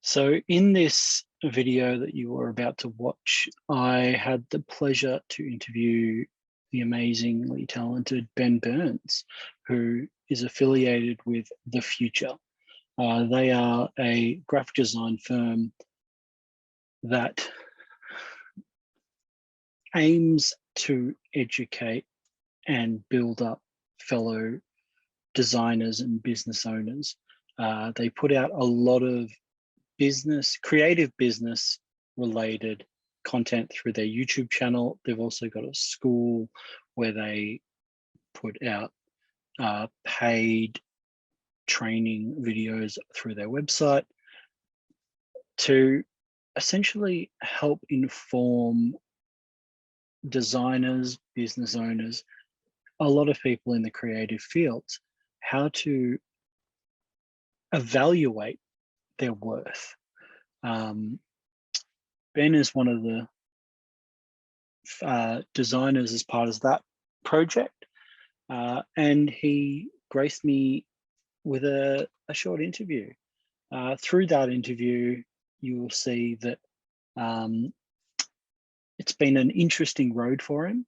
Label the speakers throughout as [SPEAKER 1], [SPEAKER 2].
[SPEAKER 1] So in this video that you are about to watch, I had the pleasure to interview the amazingly talented Ben Burns, who is affiliated with The Future. They are a graphic design firm that aims to educate and build up fellow designers and business owners. They put out a lot of creative business related content through their YouTube channel. They've also got a school where they put out paid training videos through their website to essentially help inform designers, business owners, a lot of people in the creative fields, how to evaluate their worth. Ben is one of the designers as part of that project, and he graced me with a short interview. Through that interview, you will see that it's been an interesting road for him.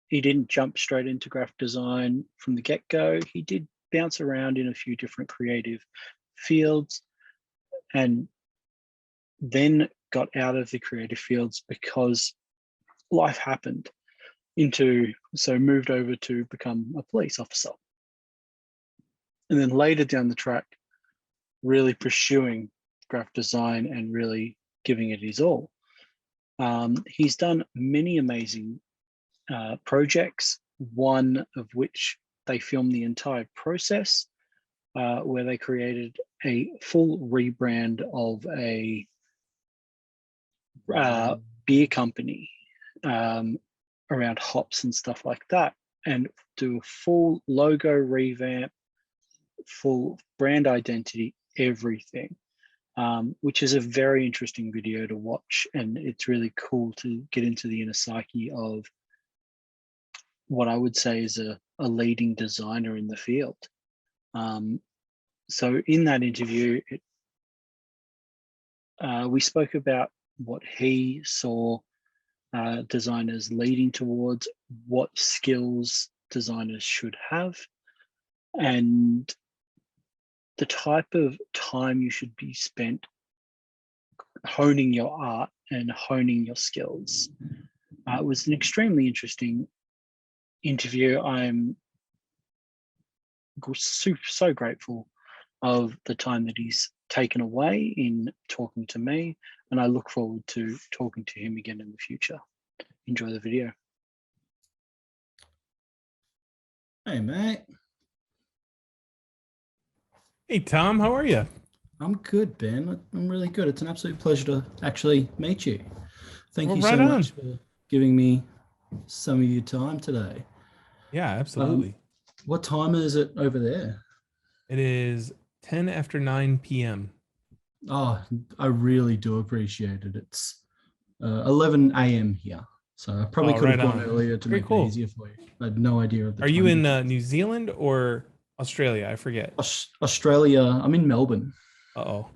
[SPEAKER 1] He didn't jump straight into graphic design from the get-go. He did bounce around in a few different creative fields and then got out of the creative fields because life happened, so moved over to become a police officer. And then later down the track, really pursuing graphic design and really giving it his all. He's done many amazing projects, one of which they filmed the entire process, where they created a full rebrand of a beer company around hops and stuff like that, and do a full logo revamp, full brand identity, everything, which is a very interesting video to watch. And it's really cool to get into the inner psyche of what I would say is a leading designer in the field. So in that interview, we spoke about what he saw designers leading towards, what skills designers should have, and the type of time you should be spent honing your art and honing your skills. It was an extremely interesting interview. I'm so grateful of the time that he's taken away in talking to me, and I look forward to talking to him again in the future. Enjoy the video.
[SPEAKER 2] Hey, mate.
[SPEAKER 3] Hey, Tom, how are you?
[SPEAKER 2] I'm good, Ben. I'm really good. It's an absolute pleasure to actually meet you. Thank you
[SPEAKER 3] right
[SPEAKER 2] so
[SPEAKER 3] on.
[SPEAKER 2] much for giving me some of your time today.
[SPEAKER 3] Yeah, absolutely.
[SPEAKER 2] What time is it over there?
[SPEAKER 3] It is 10 after 9 p.m.
[SPEAKER 2] Oh, I really do appreciate it. It's 11 a.m. here. So I probably could have gone earlier to make it easier for you. I had no idea of the time.
[SPEAKER 3] Are you in New Zealand or Australia? I forget.
[SPEAKER 2] Australia. I'm in Melbourne.
[SPEAKER 3] Uh-oh.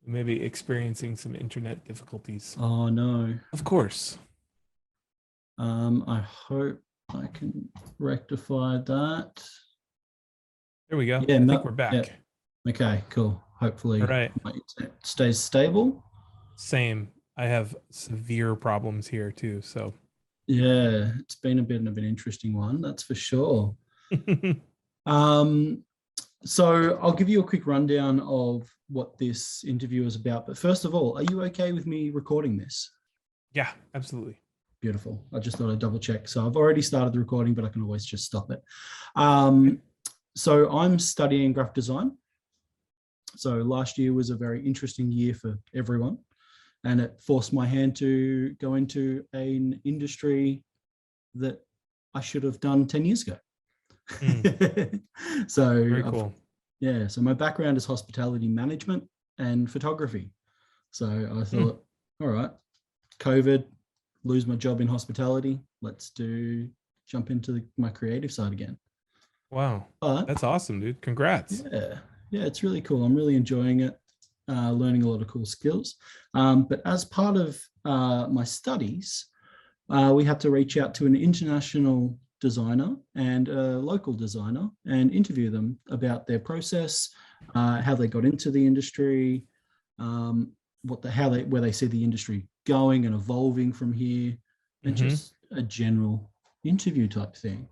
[SPEAKER 3] Maybe experiencing some internet difficulties.
[SPEAKER 2] Oh, no.
[SPEAKER 3] Of course.
[SPEAKER 2] I hope I can rectify that.
[SPEAKER 3] There we go. Yeah, I think we're back.
[SPEAKER 2] Yeah. Okay, cool. Hopefully
[SPEAKER 3] my
[SPEAKER 2] internet stays stable.
[SPEAKER 3] Same. I have severe problems here too, so.
[SPEAKER 2] Yeah, it's been a bit of an interesting one, that's for sure. So I'll give you a quick rundown of what this interview is about. But first of all, are you okay with me recording this?
[SPEAKER 3] Yeah, absolutely.
[SPEAKER 2] Beautiful. I just thought I'd double check. So I've already started the recording, but I can always just stop it. So I'm studying graphic design. So last year was a very interesting year for everyone, and it forced my hand to go into an industry that I should have done 10 years ago. So
[SPEAKER 3] very cool.
[SPEAKER 2] Yeah, so my background is hospitality management and photography. So I thought, all right, COVID, lose my job in hospitality. Let's jump into my creative side again.
[SPEAKER 3] Wow, that's awesome, dude. Congrats.
[SPEAKER 2] Yeah, it's really cool. I'm really enjoying it. learning a lot of cool skills. But as part of my studies, we had to reach out to an international designer and a local designer and interview them about their process, how they got into the industry, where they see the industry going and evolving from here, and just a general interview type thing.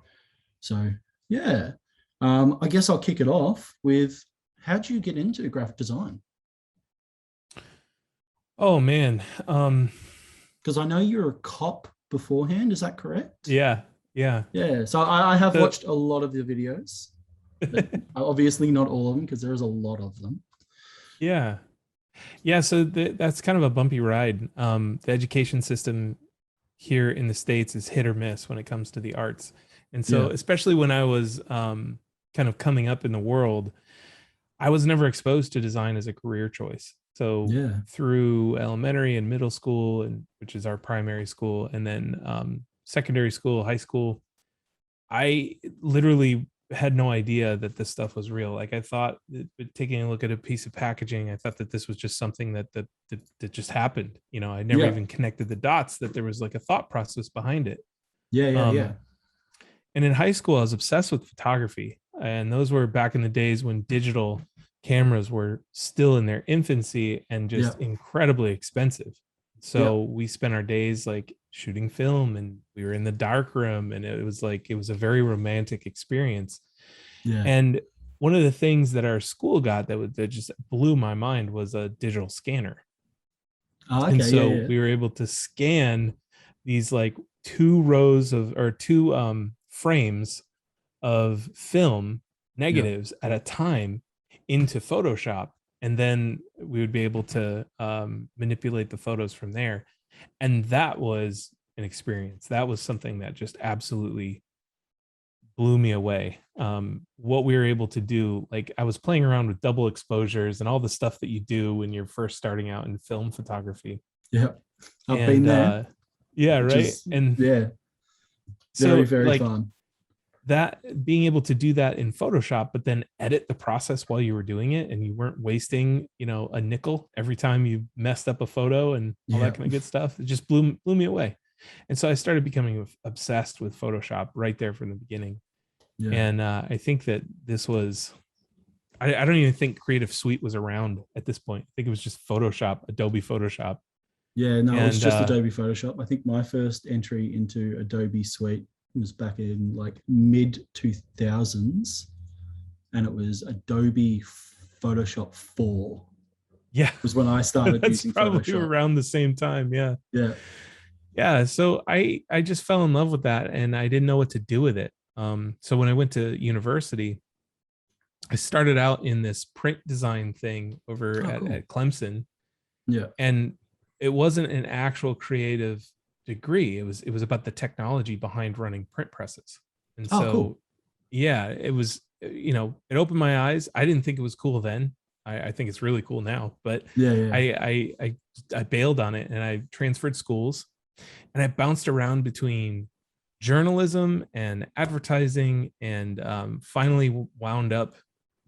[SPEAKER 2] So yeah, I guess I'll kick it off with, how'd you get into graphic design?
[SPEAKER 3] Oh man.
[SPEAKER 2] Because I know you're a cop beforehand, is that correct?
[SPEAKER 3] Yeah.
[SPEAKER 2] Yeah, so I have watched a lot of the videos, but obviously not all of them, because there's a lot of them.
[SPEAKER 3] Yeah. So that's kind of a bumpy ride. The education system here in the States is hit or miss when it comes to the arts. And so, especially when I was kind of coming up in the world, I was never exposed to design as a career choice. So through elementary and middle school, and which is our primary school, and then secondary school, high school, I literally had no idea that this stuff was real. Like I thought, taking a look at a piece of packaging, I thought that this was just something that just happened. You know, I never even connected the dots that there was like a thought process behind it.
[SPEAKER 2] Yeah.
[SPEAKER 3] And in high school, I was obsessed with photography, and those were back in the days when digital cameras were still in their infancy and just incredibly expensive. So we spent our days like shooting film, and we were in the dark room, and it was a very romantic experience. And one of the things that our school got that just blew my mind was a digital scanner. And so we were able to scan these like two frames of film negatives at a time into Photoshop, and then we would be able to manipulate the photos from there. And that was an experience. That was something that just absolutely blew me away. What we were able to do, like I was playing around with double exposures and all the stuff that you do when you're first starting out in film photography.
[SPEAKER 2] I've been there.
[SPEAKER 3] Right. And
[SPEAKER 2] very, very fun.
[SPEAKER 3] That being able to do that in Photoshop, but then edit the process while you were doing it, and you weren't wasting, a nickel every time you messed up a photo and all that kind of good stuff. It just blew me away. And so I started becoming obsessed with Photoshop right there from the beginning. And I think that this was, I don't even think Creative Suite was around at this point. I think it was just Photoshop, Adobe Photoshop.
[SPEAKER 2] It was just Adobe Photoshop. I think my first entry into Adobe Suite was back in like mid 2000s, and it was Adobe Photoshop 4. Was when I started using
[SPEAKER 3] probably
[SPEAKER 2] Photoshop.
[SPEAKER 3] Around the same time. So I just fell in love with that, and I didn't know what to do with it. So when I went to university, I started out in this print design thing over at Clemson. And it wasn't an actual creative degree. It was about the technology behind running print presses. And it was, it opened my eyes. I didn't think it was cool then. I think it's really cool now, but I bailed on it, and I transferred schools, and I bounced around between journalism and advertising, and finally wound up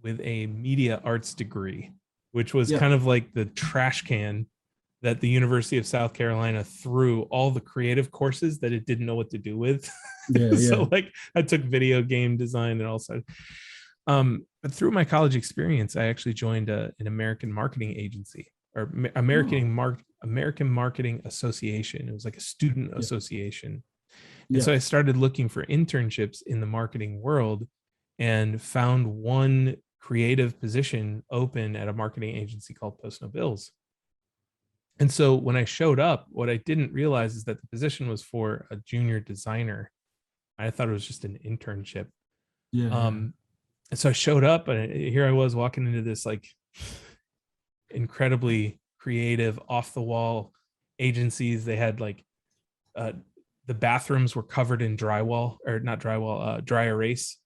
[SPEAKER 3] with a media arts degree, which was kind of like the trash can that the University of South Carolina threw all the creative courses that it didn't know what to do with. So like I took video game design and also, but through my college experience, I actually joined an American marketing agency, or American Marketing Association. It was like a student association. And so I started looking for internships in the marketing world, and found one creative position open at a marketing agency called Post No Bills. And so when I showed up, what I didn't realize is that the position was for a junior designer. I thought it was just an internship. And so I showed up, and here I was walking into this like incredibly creative, off the wall agencies. They had like the bathrooms were covered in dry erase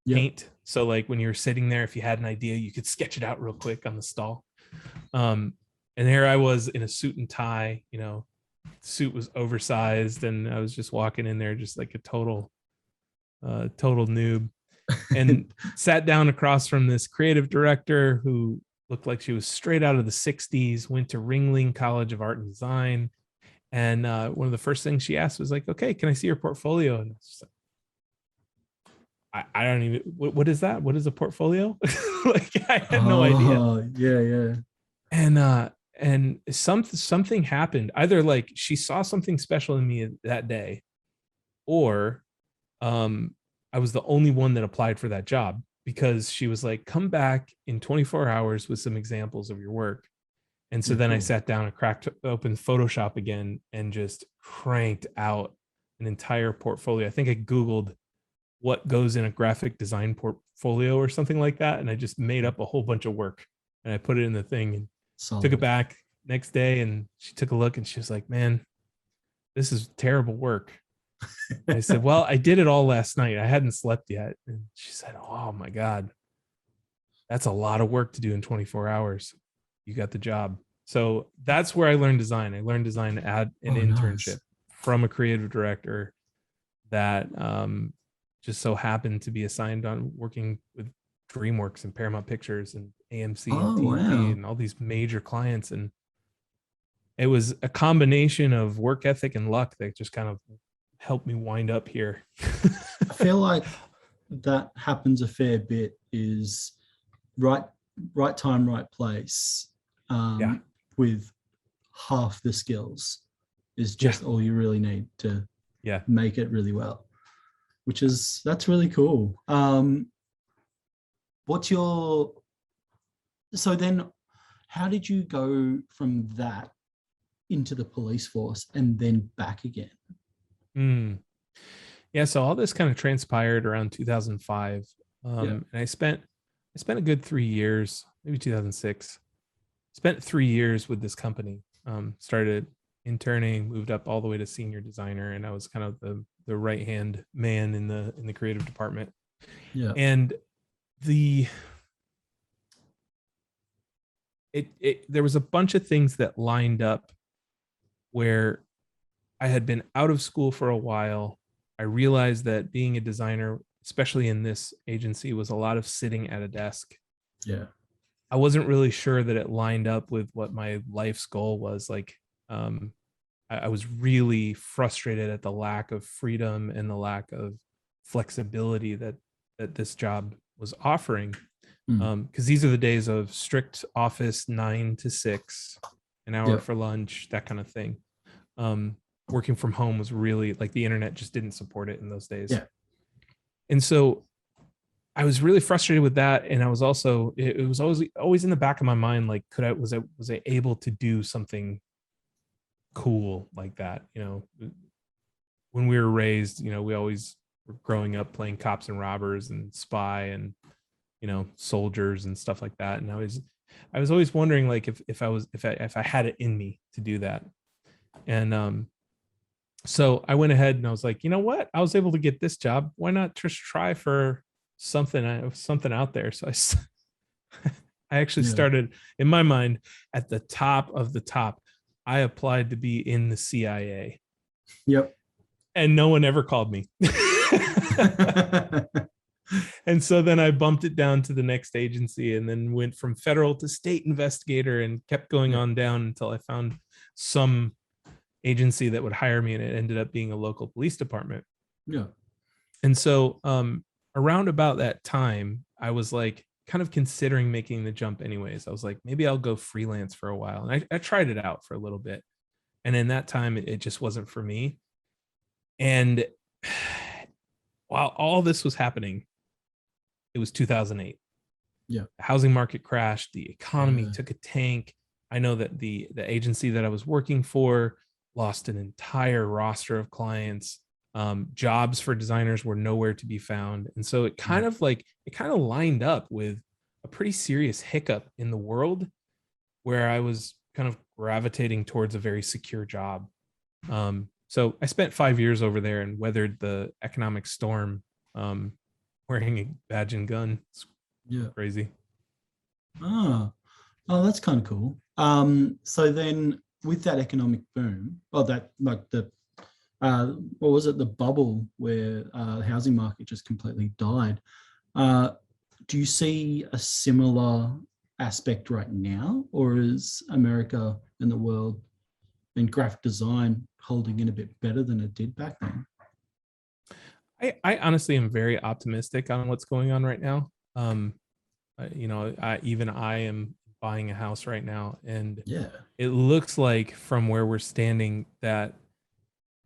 [SPEAKER 3] paint. So like when you were sitting there, if you had an idea, you could sketch it out real quick on the stall. And here I was in a suit and tie, suit was oversized, and I was just walking in there just like a total noob, and sat down across from this creative director who looked like she was straight out of the 60s, went to Ringling College of Art and Design. And one of the first things she asked was like, okay, can I see your portfolio? And it's like, I don't even, what is that? What is a portfolio? Like, I had no idea.
[SPEAKER 2] Yeah.
[SPEAKER 3] And something happened. Either like she saw something special in me that day, or I was the only one that applied for that job, because she was like, come back in 24 hours with some examples of your work. And so then I sat down and cracked open Photoshop again and just cranked out an entire portfolio. I think I Googled what goes in a graphic design portfolio or something like that. And I just made up a whole bunch of work and I put it in the thing and took it back next day. And she took a look and she was like, man, this is terrible work. I said, well, I did it all last night. I hadn't slept yet. And she said, oh my God, that's a lot of work to do in 24 hours. You got the job. So that's where I learned design. I learned design at an internship from a creative director that just so happened to be assigned on working with DreamWorks and Paramount Pictures and AMC and TNT and all these major clients. And it was a combination of work ethic and luck that just kind of helped me wind up here.
[SPEAKER 2] I feel like that happens a fair bit, is right time, right place, with half the skills is just all you really need to make it really well, that's really cool. So then how did you go from that into the police force and then back again?
[SPEAKER 3] Yeah, so all this kind of transpired around 2005. And I spent a good 3 years, maybe 2006. Spent 3 years with this company. Started interning, moved up all the way to senior designer, and I was kind of the right hand man in the creative department. Yeah. And there was a bunch of things that lined up where I had been out of school for a while. I realized that being a designer, especially in this agency, was a lot of sitting at a desk. Yeah. I wasn't really sure that it lined up with what my life's goal was. Like, I was really frustrated at the lack of freedom and the lack of flexibility that this job was offering. Because these are the days of strict office 9 to 6, an hour for lunch, that kind of thing. Working from home was really, like, the internet just didn't support it in those days. Yeah. And so I was really frustrated with that. And I was also, it was always in the back of my mind, like, was I able to do something cool like that? You know, when we were raised, you know, we always were growing up playing cops and robbers and spy and, you know, soldiers and stuff like that. And I was always wondering, like, if I had it in me to do that. And so I went ahead and I was like, you know what? I was able to get this job. Why not just try for something out there? So I actually started, in my mind, at the top of the top. I applied to be in the CIA. Yep. And no one ever called me. And so then I bumped it down to the next agency and then went from federal to state investigator and kept going on down until I found some agency that would hire me, and it ended up being a local police department. Yeah. And so around about that time, I was like kind of considering making the jump anyways. I was like, maybe I'll go freelance for a while. And I tried it out for a little bit. And in that time, it just wasn't for me. And while all this was happening, it was 2008. Yeah. The housing market crashed. The economy took a tank. I know that the agency that I was working for lost an entire roster of clients. Jobs for designers were nowhere to be found. And so it kind of lined up with a pretty serious hiccup in the world where I was kind of gravitating towards a very secure job. So I spent 5 years over there and weathered the economic storm, wearing a badge and gun. It's crazy. Oh,
[SPEAKER 2] that's kind of cool. So then with that economic boom, what was it, the bubble where the housing market just completely died, do you see a similar aspect right now, or is America and the world in graphic design holding in a bit better than it did back then?
[SPEAKER 3] I honestly am very optimistic on what's going on right now. Even I am buying a house right now, and
[SPEAKER 2] Yeah.
[SPEAKER 3] it looks like from where we're standing that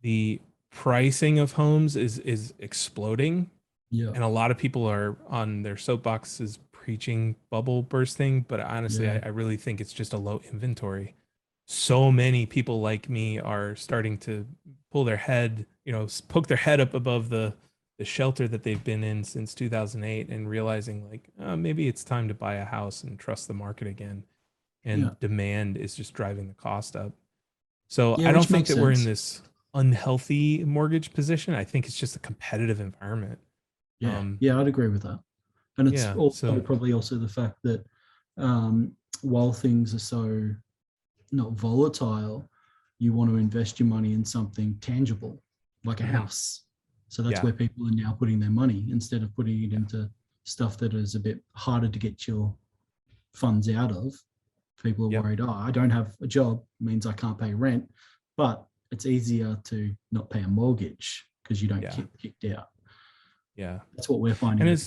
[SPEAKER 3] the pricing of homes is exploding,
[SPEAKER 2] Yeah.
[SPEAKER 3] and a lot of people are on their soapboxes preaching bubble bursting, but honestly,
[SPEAKER 2] Yeah.
[SPEAKER 3] I really think it's just a low inventory. So many people like me are starting to pull their head, poke their head up above the shelter that they've been in since 2008, and realizing like, maybe it's time to buy a house and trust the market again.
[SPEAKER 2] Yeah.
[SPEAKER 3] And demand is just driving the cost up. So
[SPEAKER 2] Yeah,
[SPEAKER 3] I don't
[SPEAKER 2] which
[SPEAKER 3] think
[SPEAKER 2] makes
[SPEAKER 3] that we're in
[SPEAKER 2] sense.
[SPEAKER 3] this unhealthy mortgage position. I think it's just a competitive environment.
[SPEAKER 2] Yeah.
[SPEAKER 3] Um,
[SPEAKER 2] Yeah, I'd agree with that. And it's
[SPEAKER 3] yeah.
[SPEAKER 2] also
[SPEAKER 3] So
[SPEAKER 2] probably also the fact that while things are so not volatile, you want to invest your money in something tangible, like a
[SPEAKER 3] mhm,
[SPEAKER 2] house. So that's
[SPEAKER 3] yeah.
[SPEAKER 2] where people are now putting their money instead of putting it into stuff that is a bit harder to get your funds out of. People are
[SPEAKER 3] Yep.
[SPEAKER 2] worried, oh, I don't have a job, means I can't pay rent, but it's easier to not pay a mortgage because you don't
[SPEAKER 3] Yeah.
[SPEAKER 2] get kicked out.
[SPEAKER 3] Yeah.
[SPEAKER 2] That's what we're finding.
[SPEAKER 3] And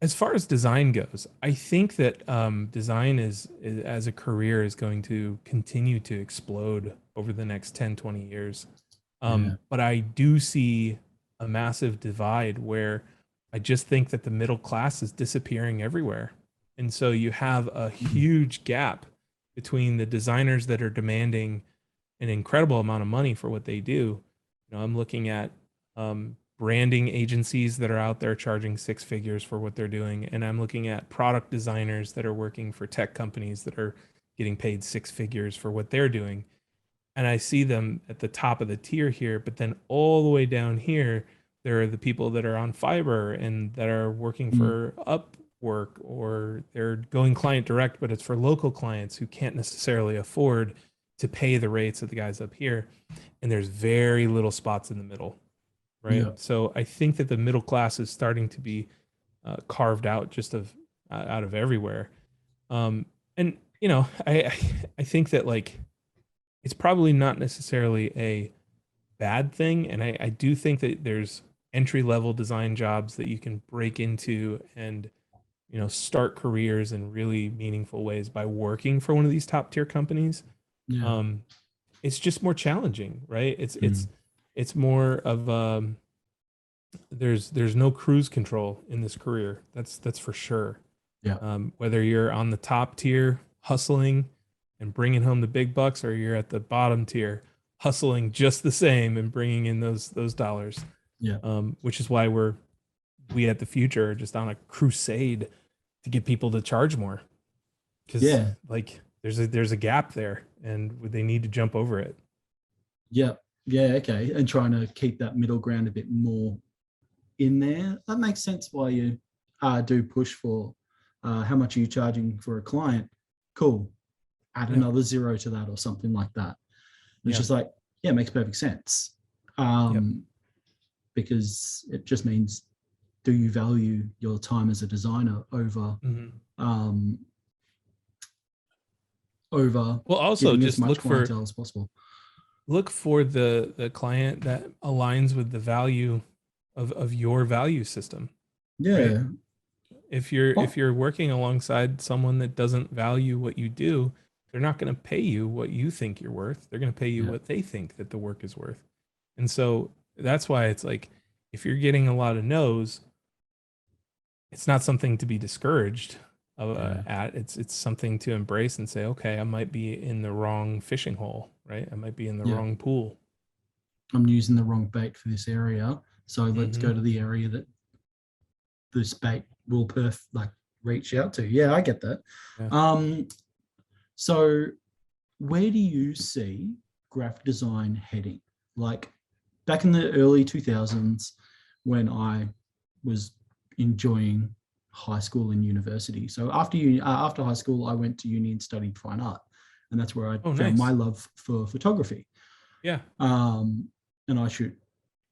[SPEAKER 3] as far as design goes, I think that design is as a career is going to continue to explode over the next 10, 20 years.
[SPEAKER 2] Yeah.
[SPEAKER 3] But I do see a massive divide where I just think that the middle class is disappearing everywhere. And so you have a huge gap between the designers that are demanding an incredible amount of money for what they do. I'm looking at branding agencies that are out there charging six figures for what they're doing, and I'm looking at product designers that are working for tech companies that are getting paid six figures for what they're doing. And I see them at the top of the tier here, but then all the way down here, there are the people that are on Fiverr and that are working
[SPEAKER 2] Mm.
[SPEAKER 3] for Upwork, or they're going client direct, but it's for local clients who can't necessarily afford to pay the rates of the guys up here. And there's very little spots in the middle, right?
[SPEAKER 2] Yeah.
[SPEAKER 3] So I think that the middle class is starting to be carved out just out of everywhere. And I think that like it's probably not necessarily a bad thing, and I do think that there's entry level design jobs that you can break into and start careers in really meaningful ways by working for one of these top tier companies.
[SPEAKER 2] Yeah.
[SPEAKER 3] It's just more challenging, right? It's
[SPEAKER 2] Mm.
[SPEAKER 3] it's more of there's no cruise control in this career. That's for sure.
[SPEAKER 2] Yeah.
[SPEAKER 3] Whether you're on the top tier hustling and bringing home the big bucks, or you're at the bottom tier hustling just the same and bringing in those dollars.
[SPEAKER 2] Yeah.
[SPEAKER 3] Which is why we at the future are just on a crusade to get people to charge more, because
[SPEAKER 2] Yeah.
[SPEAKER 3] like there's a gap there and they need to jump over it.
[SPEAKER 2] Yeah. Yeah. Okay. And trying to keep that middle ground a bit more in there. That makes sense why you do push for how much are you charging for a client? Cool. Add
[SPEAKER 3] Yeah.
[SPEAKER 2] another zero to that or something like that. It's
[SPEAKER 3] Yeah.
[SPEAKER 2] just like, yeah, it makes perfect sense. Because it just means, do you value your time as a designer over
[SPEAKER 3] Mhm.
[SPEAKER 2] over
[SPEAKER 3] Well, also
[SPEAKER 2] getting as
[SPEAKER 3] just
[SPEAKER 2] much clientele as possible?
[SPEAKER 3] look for the client that aligns with the value of your value system, right?
[SPEAKER 2] Yeah.
[SPEAKER 3] If
[SPEAKER 2] Oh,
[SPEAKER 3] you're working alongside someone that doesn't value what you do, they're not going to pay you what you think you're worth. They're going to pay you
[SPEAKER 2] yeah.
[SPEAKER 3] what they think that the work is worth. And so that's why it's like, if you're getting a lot of no's, it's not something to be discouraged
[SPEAKER 2] Yeah.
[SPEAKER 3] at. It's something to embrace and say, okay, I might be in the wrong fishing hole, right? I might be in the
[SPEAKER 2] Yeah.
[SPEAKER 3] wrong pool.
[SPEAKER 2] I'm using the wrong bait for this area. So let's
[SPEAKER 3] Mm-hmm.
[SPEAKER 2] go to the area that this bait will reach out to. Yeah, I get that.
[SPEAKER 3] Yeah.
[SPEAKER 2] So where do you see graphic design heading? Like back in the early 2000s when I was enjoying high school and university. So after high school, I went to uni and studied fine art. And that's where I
[SPEAKER 3] Oh,
[SPEAKER 2] found my
[SPEAKER 3] nice.
[SPEAKER 2] love for photography.
[SPEAKER 3] Yeah.
[SPEAKER 2] And I shoot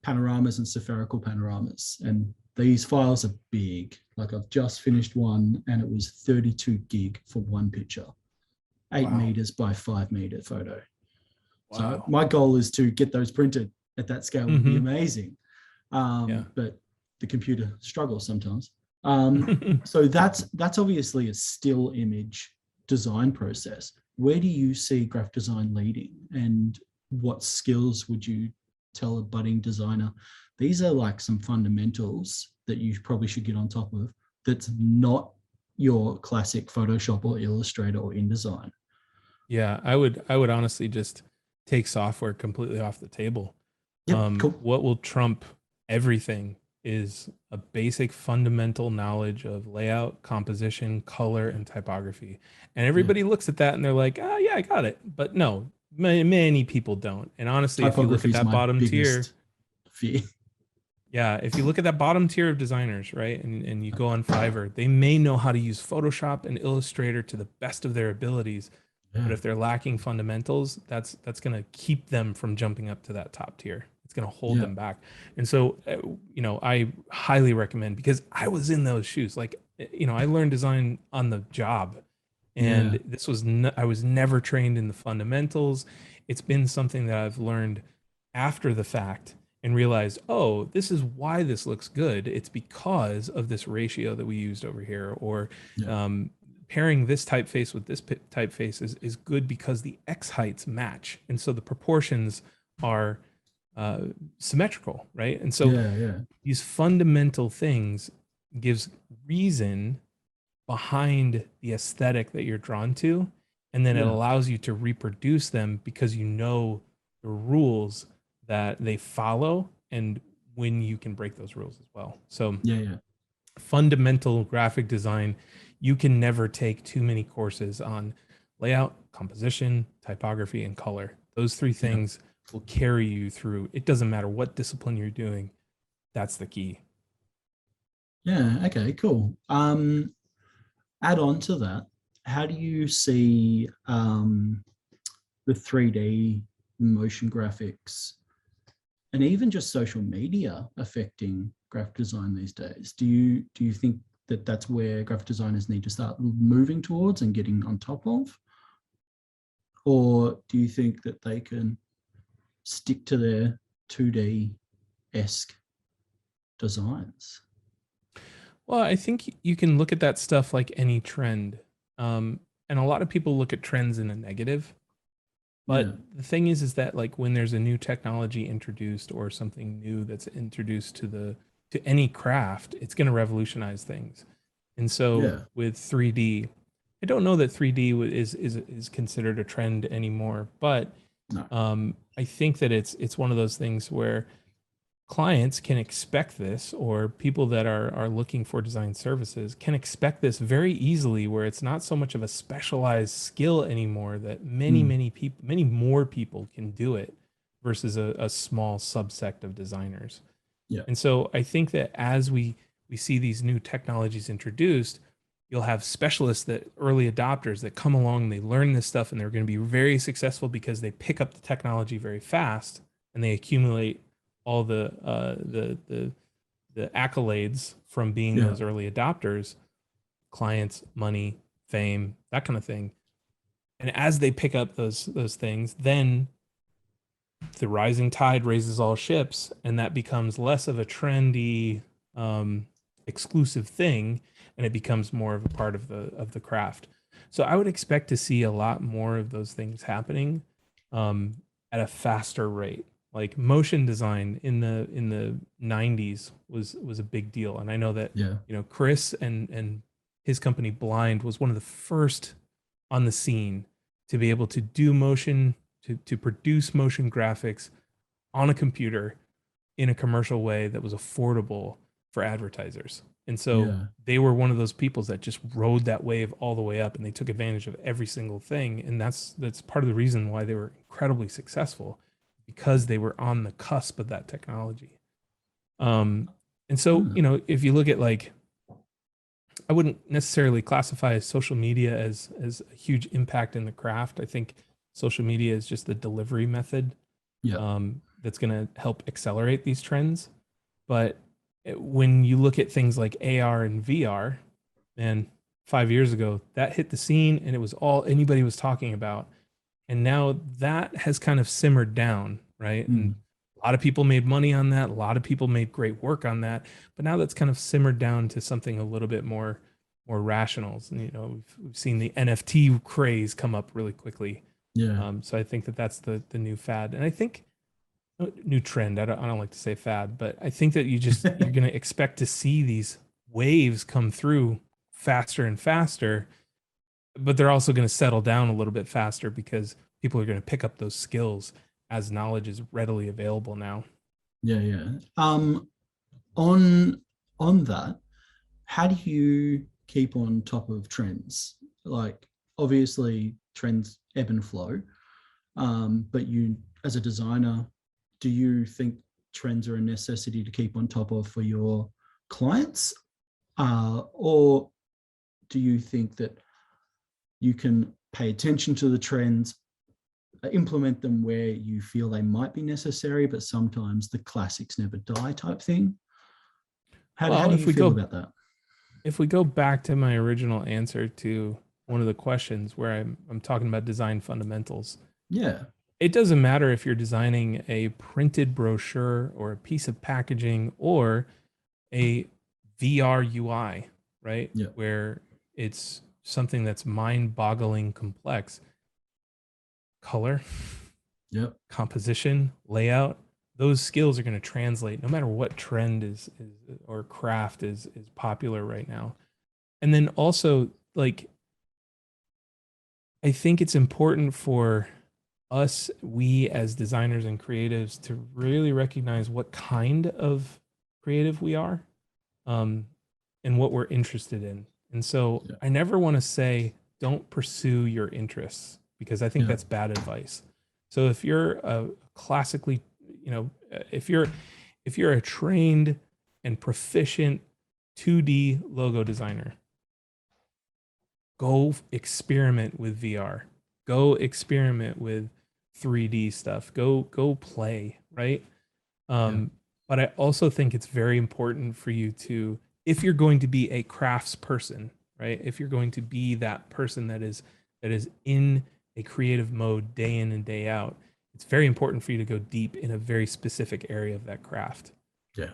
[SPEAKER 2] panoramas and spherical panoramas. And these files are big, Like I've just finished one and it was 32 gig for one picture, 8
[SPEAKER 3] Wow.
[SPEAKER 2] meters by 5 meter photo. So
[SPEAKER 3] Wow.
[SPEAKER 2] my goal is to get those printed at that scale. Would be amazing.
[SPEAKER 3] Yeah.
[SPEAKER 2] But the computer struggles sometimes. So that's obviously a still image design process. Where do you see graphic design leading, and what skills would you tell a budding designer? These are like some fundamentals that you probably should get on top of. That's not your classic Photoshop or Illustrator or InDesign.
[SPEAKER 3] Yeah, I would honestly just take software completely off the table.
[SPEAKER 2] Yep, cool.
[SPEAKER 3] What will trump everything is a basic fundamental knowledge of layout, composition, color, and typography. And everybody looks at that and they're like, "Oh yeah, I got it." But no, many people don't. And honestly, if you look at
[SPEAKER 2] Typography is
[SPEAKER 3] that
[SPEAKER 2] my
[SPEAKER 3] bottom tier,
[SPEAKER 2] biggest fear.
[SPEAKER 3] yeah, if you look at that bottom tier of designers, right, and you go on Fiverr, they may know how to use Photoshop and Illustrator to the best of their abilities, but
[SPEAKER 2] Yeah.
[SPEAKER 3] if they're lacking fundamentals, that's going to keep them from jumping up to that top tier. It's going to hold
[SPEAKER 2] Yeah.
[SPEAKER 3] them back. And so, I highly recommend, because I was in those shoes. Like, I learned design on the job, and this was I was never trained in the fundamentals. It's been something that I've learned after the fact and realized, oh, this is why this looks good. It's because of this ratio that we used over here, or pairing this typeface with this typeface is good because the X heights match. And so the proportions are symmetrical, right? And so these fundamental things gives reason behind the aesthetic that you're drawn to. And then it allows you to reproduce them because you know the rules that they follow and when you can break those rules as well. So fundamental graphic design, you can never take too many courses on layout, composition, typography, and color. Those three things will carry you through. It doesn't matter what discipline you're doing. That's the key.
[SPEAKER 2] Yeah, okay, cool. Add on to that, how do you see the 3D motion graphics and even just social media affecting graphic design these days? Do you think that that's where graphic designers need to start moving towards and getting on top of? Or do you think that they can stick to their 2D-esque designs?
[SPEAKER 3] Well, I think you can look at that stuff like any trend. And a lot of people look at trends in a negative. But the thing is that like when there's a new technology introduced or something new that's introduced to any craft, it's going to revolutionize things. And so with 3D, I don't know that 3D is considered a trend anymore, but I think that it's one of those things where clients can expect this, or people that are looking for design services can expect this very easily, where it's not so much of a specialized skill anymore, that many more people can do it versus a small subsect of designers. And so I think that as we see these new technologies introduced, you'll have specialists, that early adopters that come along, they learn this stuff, and they're going to be very successful because they pick up the technology very fast and they accumulate all the accolades from being those early adopters, clients, money, fame, that kind of thing. And as they pick up those things, then the rising tide raises all ships, and that becomes less of a trendy exclusive thing, and it becomes more of a part of the craft. So I would expect to see a lot more of those things happening at a faster rate. Like motion design in the 90s was a big deal. And I know that, Chris and his company Blind was one of the first on the scene to be able to do motion, to produce motion graphics on a computer in a commercial way that was affordable for advertisers. And so they were one of those people that just rode that wave all the way up, and they took advantage of every single thing. And that's part of the reason why they were incredibly successful, because they were on the cusp of that technology. And so, if you look at, like, I wouldn't necessarily classify social media as a huge impact in the craft. I think social media is just the delivery method that's going to help accelerate these trends. But when you look at things like AR and VR, and 5 years ago that hit the scene and it was all anybody was talking about. And now that has kind of simmered down, right? And a lot of people made money on that. A lot of people made great work on that. But now that's kind of simmered down to something a little bit more rational. And, you know, we've seen the NFT craze come up really quickly.
[SPEAKER 2] Yeah.
[SPEAKER 3] So I think that that's the new fad. And I think new trend. I don't like to say fad, but I think that you're going to expect to see these waves come through faster and faster, but they're also going to settle down a little bit faster because people are going to pick up those skills as knowledge is readily available now.
[SPEAKER 2] Yeah. On that, how do you keep on top of trends? Like, obviously trends ebb and flow, but you, as a designer, do you think trends are a necessity to keep on top of for your clients, or do you think that you can pay attention to the trends, implement them where you feel they might be necessary, but sometimes the classics never die type thing? How do you feel about that?
[SPEAKER 3] If we go back to my original answer to one of the questions where I'm talking about design fundamentals.
[SPEAKER 2] Yeah.
[SPEAKER 3] It doesn't matter if you're designing a printed brochure or a piece of packaging or a VR UI, right?
[SPEAKER 2] Yeah.
[SPEAKER 3] Where it's something that's mind-boggling complex. Color,
[SPEAKER 2] Yep.
[SPEAKER 3] composition, layout, those skills are going to translate no matter what trend is or craft is popular right now. And then also, like, I think it's important for us, we as designers and creatives, to really recognize what kind of creative we are, and what we're interested in. And so I never want to say don't pursue your interests, because I think that's bad advice. So if you're a classically, you know, if you're a trained and proficient 2D logo designer, go experiment with VR. Go experiment with 3D stuff. Go play, right? But I also think it's very important for you to, if you're going to be a crafts person, right? If you're going to be that person that is in a creative mode day in and day out, it's very important for you to go deep in a very specific area of that craft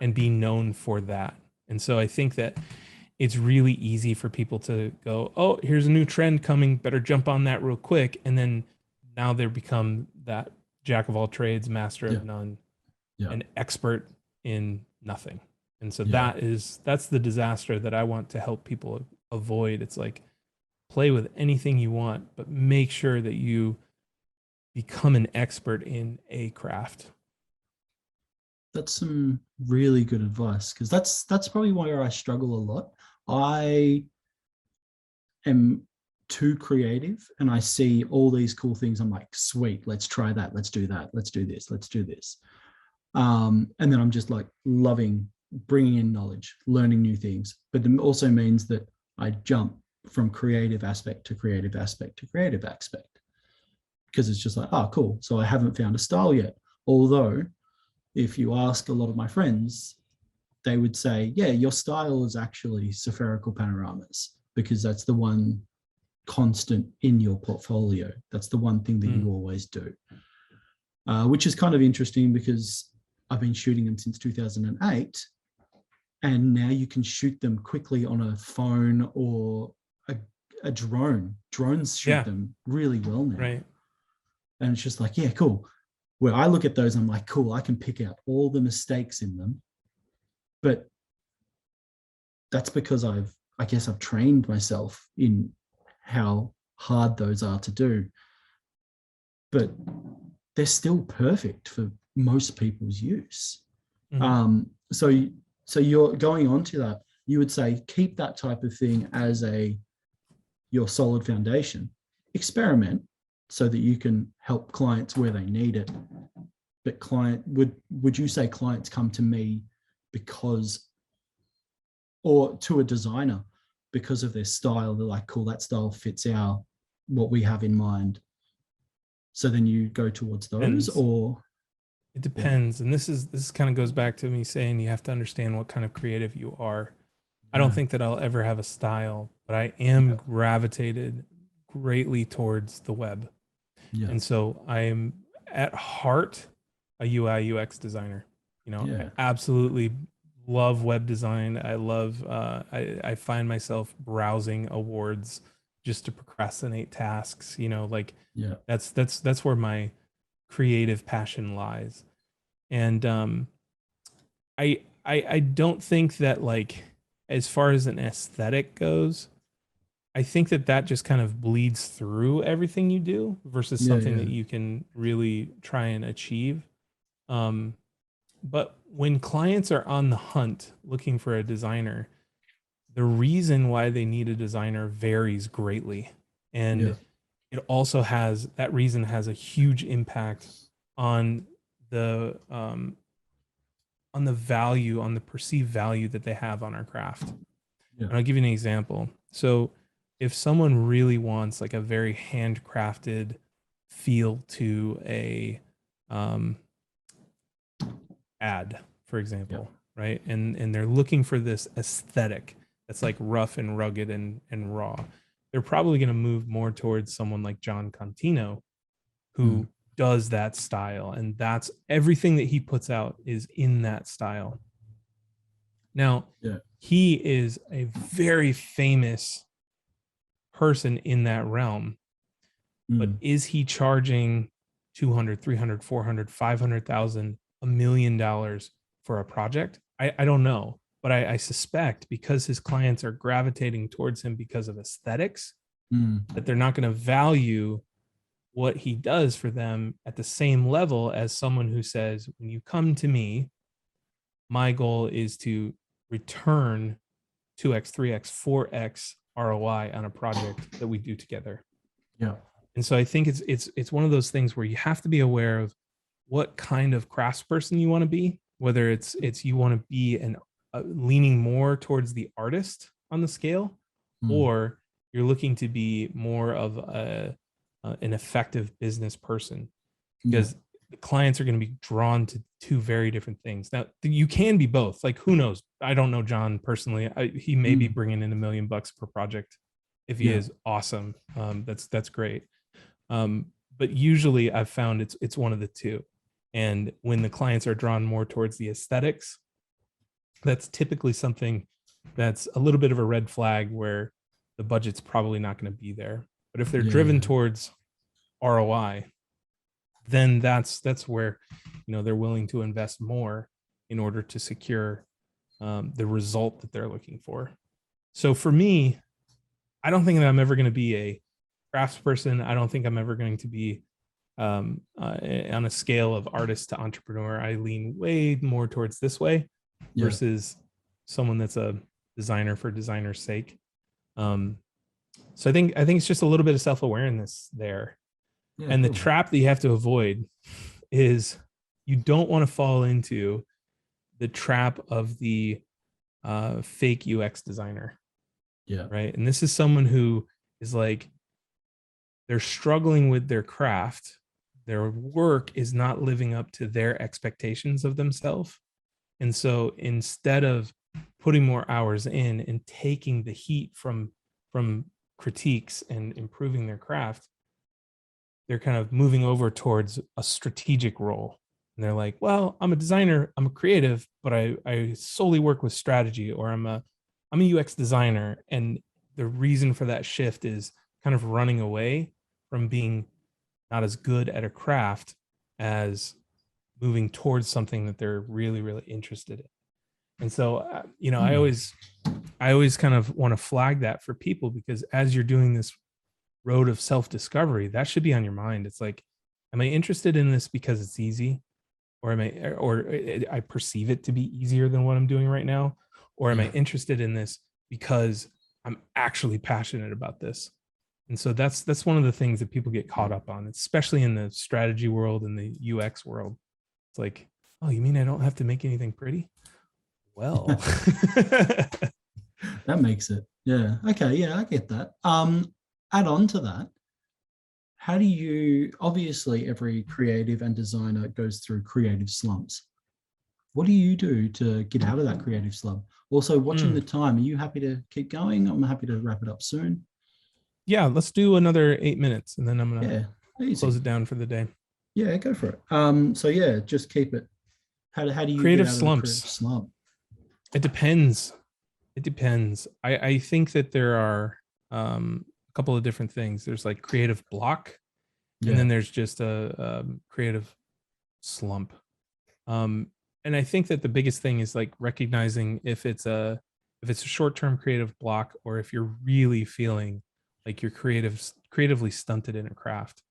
[SPEAKER 3] and be known for that. And so I think that it's really easy for people to go, oh, here's a new trend coming, better jump on that real quick. And then now they become that jack of all trades, master of none, an expert in nothing. And so that's the disaster that I want to help people avoid. It's like, play with anything you want, but make sure that you become an expert in a craft.
[SPEAKER 2] That's some really good advice, because that's probably where I struggle a lot. I am too creative and I see all these cool things. I'm like, sweet, let's try that. Let's do that. Let's do this. Let's do this. And then I'm just like loving bringing in knowledge, learning new things. But it also means that I jump from creative aspect to creative aspect to creative aspect, because it's just like, oh, cool. So I haven't found a style yet. Although if you ask a lot of my friends, they would say, yeah, your style is actually spherical panoramas, because that's the one constant in your portfolio. That's the one thing that you always do, which is kind of interesting, because I've been shooting them since 2008, and now you can shoot them quickly on a phone or a drone. Drones shoot them really well now.
[SPEAKER 3] Right.
[SPEAKER 2] And it's just like, yeah, cool. Where I look at those, I'm like, cool, I can pick out all the mistakes in them. But that's because I guess I've trained myself in how hard those are to do. But they're still perfect for most people's use. So you're going on to that. You would say keep that type of thing as your solid foundation. Experiment so that you can help clients where they need it. But would you say clients come to me because, or to a designer because of their style? They're like, cool, that style fits what we have in mind. So then you go towards those, or
[SPEAKER 3] It depends. And this kind of goes back to me saying you have to understand what kind of creative you are. I don't think that I'll ever have a style, but I am gravitated greatly towards the web.
[SPEAKER 2] Yeah.
[SPEAKER 3] And so I am at heart a UI UX designer. You know,
[SPEAKER 2] Yeah.
[SPEAKER 3] I absolutely love web design. I love I find myself browsing awards just to procrastinate tasks, you know, like
[SPEAKER 2] Yeah.
[SPEAKER 3] that's where my creative passion lies. And I don't think that, like, as far as an aesthetic goes, I think that that just kind of bleeds through everything you do versus
[SPEAKER 2] Yeah.
[SPEAKER 3] something
[SPEAKER 2] Yeah.
[SPEAKER 3] that you can really try and achieve. Um, but when clients are on the hunt looking for a designer, the reason why they need a designer varies greatly. And
[SPEAKER 2] Yeah.
[SPEAKER 3] it also has, that reason has a huge impact on the value, on the perceived value that they have on our craft.
[SPEAKER 2] Yeah.
[SPEAKER 3] And I'll give you an example. So if someone really wants like a very handcrafted feel to a ad, for example, right? And they're looking for this aesthetic that's like rough and rugged and raw. They're probably going to move more towards someone like John Contino, who does that style, and that's everything that he puts out is in that style. Now, he is a very famous person in that realm, but is he charging 200, 300, 400, 500,000, $1 million for a project? I don't know, but I suspect because his clients are gravitating towards him because of aesthetics, that they're not going to value what he does for them at the same level as someone who says, when you come to me, my goal is to return 2x, 3x, 4x ROI on a project that we do together.
[SPEAKER 2] Yeah.
[SPEAKER 3] And so I think it's one of those things where you have to be aware of what kind of craftsperson you want to be, whether it's you want to be leaning more towards the artist on the scale, or you're looking to be more of an effective business person, because the clients are going to be drawn to two very different things. Now, you can be both. Like, who knows? I don't know John personally. He may be bringing in $1 million per project. If he is, awesome. That's great. But usually I've found it's one of the two. And when the clients are drawn more towards the aesthetics, that's typically something that's a little bit of a red flag, where the budget's probably not going to be there. But if they're driven towards ROI, then that's where, you know, they're willing to invest more in order to secure the result that they're looking for. So for me, I don't think that I'm ever going to be a craftsperson. I don't think I'm ever going to be on a scale of artist to entrepreneur. I lean way more towards this way versus someone that's a designer for designer's sake. So I think it's just a little bit of self-awareness there. And the trap that you have to avoid is you don't want to fall into the trap of the fake UX designer. Yeah. Right. And this is someone who is like, they're struggling with their craft. Their work is not living up to their expectations of themselves. And so instead of putting more hours in and taking the heat from critiques and improving their craft, they're kind of moving over towards a strategic role. And they're like, well, I'm a designer, I'm a creative, but I solely work with strategy, or I'm a UX designer. And the reason for that shift is kind of running away from being not as good at a craft as moving towards something that they're really, really interested in. And so, you know, I always kind of want to flag that for people, because as you're doing this road of self-discovery, that should be on your mind. It's like, am I interested in this because it's easy, or I perceive it to be easier than what I'm doing right now, or am I interested in this because I'm actually passionate about this? And so that's one of the things that people get caught up on, especially in the strategy world and the UX world. It's like, oh, you mean I don't have to make anything pretty? Well,
[SPEAKER 2] that makes it. Yeah. Okay. Yeah, I get that. Add on to that. how do you, obviously every creative and designer goes through creative slumps. What do you do to get out of that creative slump? Also, watching the time, are you happy to keep going? I'm happy to wrap it up soon.
[SPEAKER 3] Yeah, let's do another 8 minutes and then I'm gonna
[SPEAKER 2] Easy.
[SPEAKER 3] close it down for the day.
[SPEAKER 2] Yeah, go for it. So yeah, just keep it. How do you
[SPEAKER 3] Creative
[SPEAKER 2] get out
[SPEAKER 3] slumps.
[SPEAKER 2] of the creative slump?
[SPEAKER 3] It depends. It depends. I think that there are a couple of different things. There's like creative block, and then there's just a creative slump. And I think that the biggest thing is like recognizing if it's a short-term creative block, or if you're really feeling like you're creatively stunted in a craft.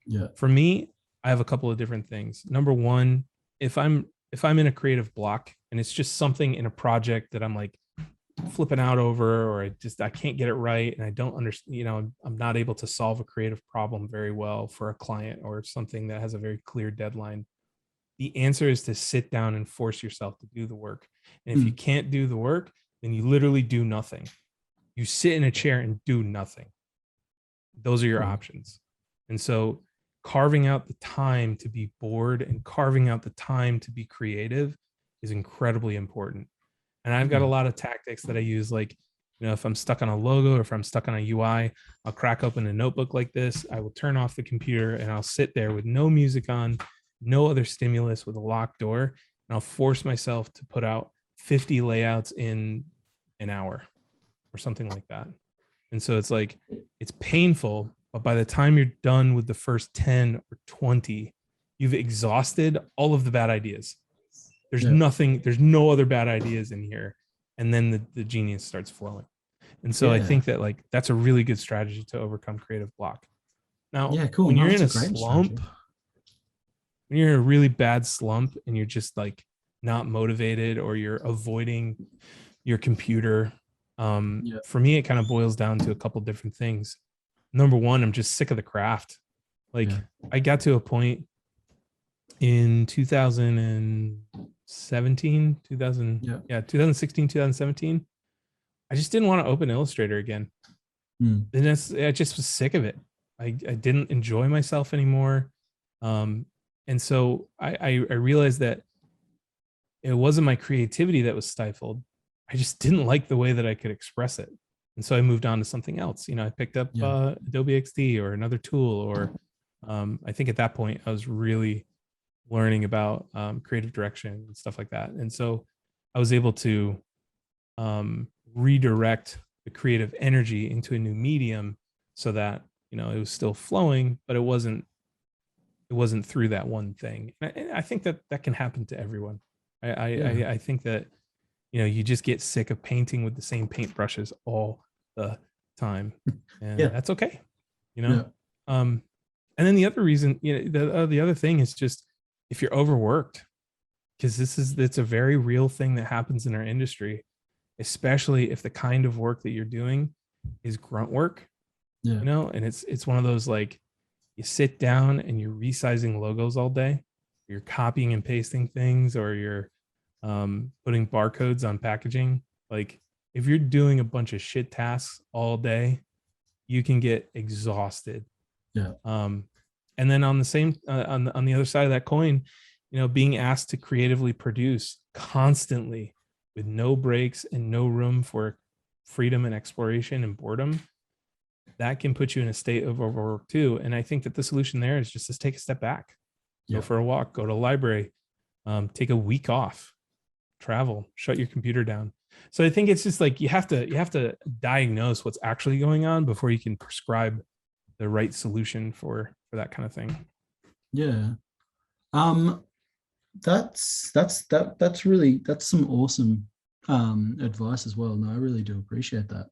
[SPEAKER 2] Yeah.
[SPEAKER 3] For me, I have a couple of different things. Number one, if I'm in a creative block and it's just something in a project that I'm like flipping out over, or I can't get it right, and I don't understand, I'm not able to solve a creative problem very well for a client, or something that has a very clear deadline. The answer is to sit down and force yourself to do the work. And if you can't do the work, then you literally do nothing. You sit in a chair and do nothing. Those are your options. And so carving out the time to be bored and carving out the time to be creative is incredibly important. And I've got a lot of tactics that I use. Like, if I'm stuck on a logo, or if I'm stuck on a UI, I'll crack open a notebook like this. I will turn off the computer and I'll sit there with no music on, no other stimulus, with a locked door. And I'll force myself to put out 50 layouts in an hour or something like that. And so it's like, it's painful, but by the time you're done with the first 10 or 20, you've exhausted all of the bad ideas. There's no other bad ideas in here. And then the genius starts flowing. And so I think that like, that's a really good strategy to overcome creative block. Now, when you're in a slump, when you're in a really bad slump and you're just like not motivated, or you're avoiding your computer, for me, it kind of boils down to a couple different things. Number one, I'm just sick of the craft. Like I got to a point in 2016, 2017. I just didn't want to open Illustrator again. And I just was sick of it. I didn't enjoy myself anymore. And so I realized that it wasn't my creativity that was stifled. I just didn't like the way that I could express it. And so I moved on to something else. I picked up Adobe XD or another tool, or I think at that point I was really learning about creative direction and stuff like that. And so I was able to redirect the creative energy into a new medium, so that, it was still flowing, but it wasn't through that one thing. And I think that can happen to everyone. I think that, you just get sick of painting with the same paintbrushes all the time, and that's okay. And then the other reason, the other thing is just, if you're overworked, because it's a very real thing that happens in our industry, especially if the kind of work that you're doing is grunt work, and it's one of those, like, you sit down and you're resizing logos all day, you're copying and pasting things, or you're putting barcodes on packaging. Like, if you're doing a bunch of shit tasks all day, you can get exhausted. And then on the same on the other side of that coin, being asked to creatively produce constantly with no breaks and no room for freedom and exploration and boredom, that can put you in a state of overwork too. And I think that the solution there is just to take a step back, go for a walk, go to a library, take a week off, travel, shut your computer down. So I think it's just like, you have to diagnose what's actually going on before you can prescribe the right solution for that kind of thing.
[SPEAKER 2] That's some awesome advice as well. No, I really do appreciate that.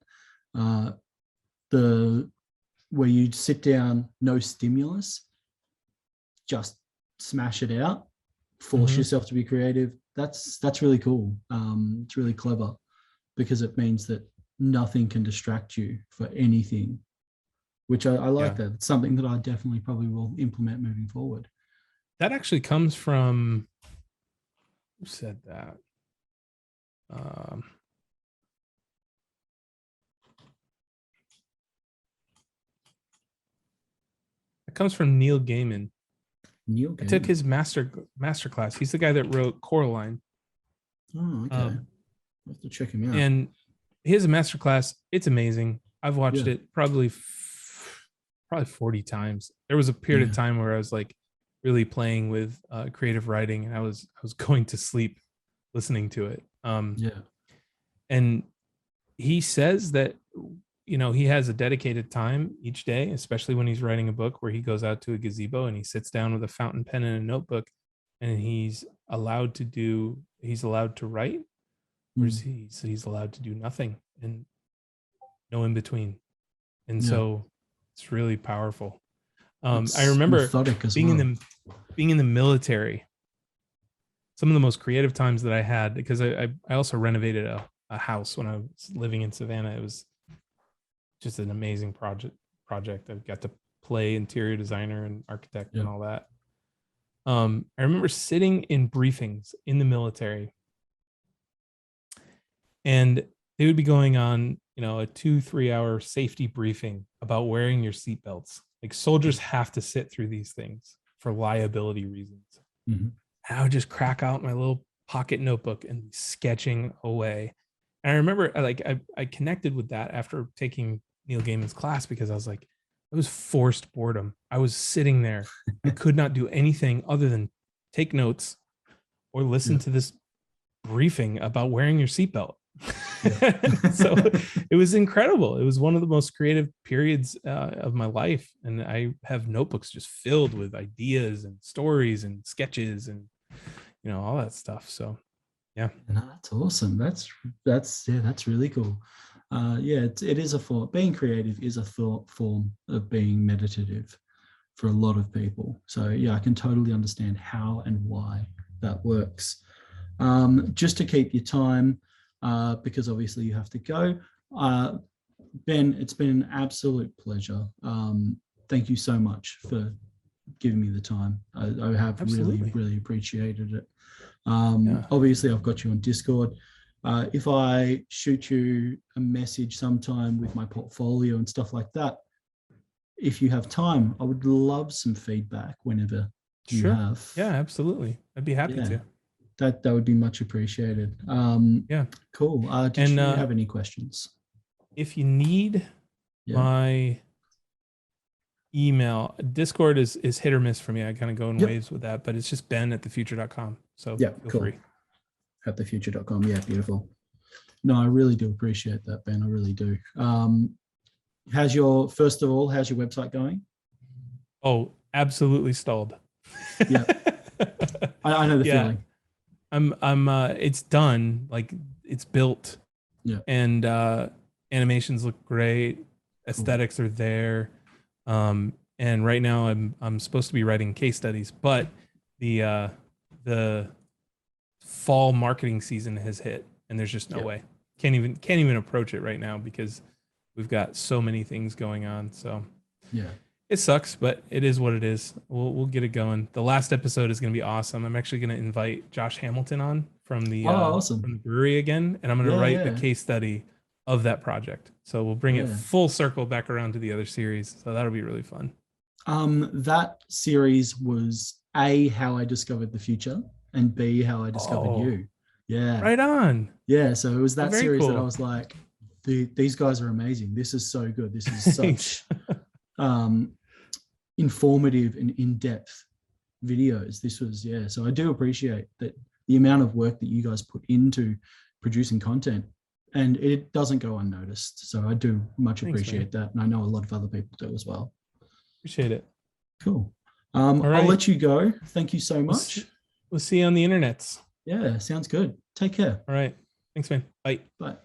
[SPEAKER 2] Where you sit down, no stimulus, just smash it out, force yourself to be creative. That's really cool. It's really clever, because it means that nothing can distract you for anything, which I like. That it's something that I definitely probably will implement moving forward.
[SPEAKER 3] That actually comes from, who said that? It comes from Neil Gaiman.
[SPEAKER 2] Neil
[SPEAKER 3] I took
[SPEAKER 2] Gaiman.
[SPEAKER 3] his master class. He's the guy that wrote Coraline.
[SPEAKER 2] Oh, okay. I'll have to check him out.
[SPEAKER 3] And he has a master class. It's amazing. I've watched it probably 40 times. There was a period of time where I was like really playing with creative writing, and I was going to sleep listening to it. And he says that, you know, he has a dedicated time each day, especially when he's writing a book, where he goes out to a gazebo and he sits down with a fountain pen and a notebook, and he's allowed to write, or he's allowed to do nothing and no in between. And so it's really powerful. I remember being in the military. Some of the most creative times that I had, because I also renovated a house when I was living in Savannah. It was just an amazing project. I got to play interior designer and architect and all that. I remember sitting in briefings in the military, and they would be going on, you know, a 2-3 hour safety briefing about wearing your seatbelts. Like, soldiers have to sit through these things for liability reasons. And I would just crack out my little pocket notebook and be sketching away. And I remember I connected with that after taking Neil Gaiman's class, because I was like, it was forced boredom. I was sitting there. I could not do anything other than take notes or listen to this briefing about wearing your seatbelt. So it was incredible. It was one of the most creative periods of my life. And I have notebooks just filled with ideas and stories and sketches and, you know, all that stuff. So yeah.
[SPEAKER 2] No, that's awesome. That's really cool. It is a form. Being creative is a form of being meditative for a lot of people. So yeah, I can totally understand how and why that works. Just to keep your time, because obviously you have to go. Ben, it's been an absolute pleasure. Thank you so much for giving me the time. I have really appreciated it. Obviously, I've got you on Discord. If I shoot you a message sometime with my portfolio and stuff like that, if you have time, I would love some feedback whenever you have.
[SPEAKER 3] Yeah, absolutely. I'd be happy to.
[SPEAKER 2] That would be much appreciated. Cool. Did you have any questions?
[SPEAKER 3] If you need my email, Discord is hit or miss for me. I kind of go in waves with that, but it's just ben@thefuture.com. So feel free.
[SPEAKER 2] At thefuture.com. Yeah, beautiful. No, I really do appreciate that, Ben. I really do. How's your website going?
[SPEAKER 3] Oh, absolutely stalled.
[SPEAKER 2] Yeah. I know the feeling.
[SPEAKER 3] It's done, like it's built.
[SPEAKER 2] Yeah.
[SPEAKER 3] And animations look great. Aesthetics are there. And right now I'm supposed to be writing case studies, but the fall marketing season has hit, and there's just no way. Can't even approach it right now because we've got so many things going on. So it sucks, but it is what it is. We'll get it going. The last episode is going to be awesome. I'm actually going to invite Josh Hamilton on from the
[SPEAKER 2] awesome.
[SPEAKER 3] from the brewery again, and I'm going to write the case study of that project. So we'll bring it full circle back around to the other series. So that'll be really fun.
[SPEAKER 2] That series was A, how I discovered the future, and B, how I discovered you. Yeah.
[SPEAKER 3] Right on.
[SPEAKER 2] Yeah. So it was that series
[SPEAKER 3] cool.
[SPEAKER 2] that I was like, these guys are amazing. This is so good. This is such informative and in-depth videos. This was, so I do appreciate that the amount of work that you guys put into producing content, and it doesn't go unnoticed. So I do much appreciate that. And I know a lot of other people do as well.
[SPEAKER 3] Appreciate it.
[SPEAKER 2] Cool. I'll let you go. Thank you so much.
[SPEAKER 3] We'll see you on the internets.
[SPEAKER 2] Yeah, sounds good. Take care.
[SPEAKER 3] All right. Thanks, man. Bye.
[SPEAKER 2] Bye.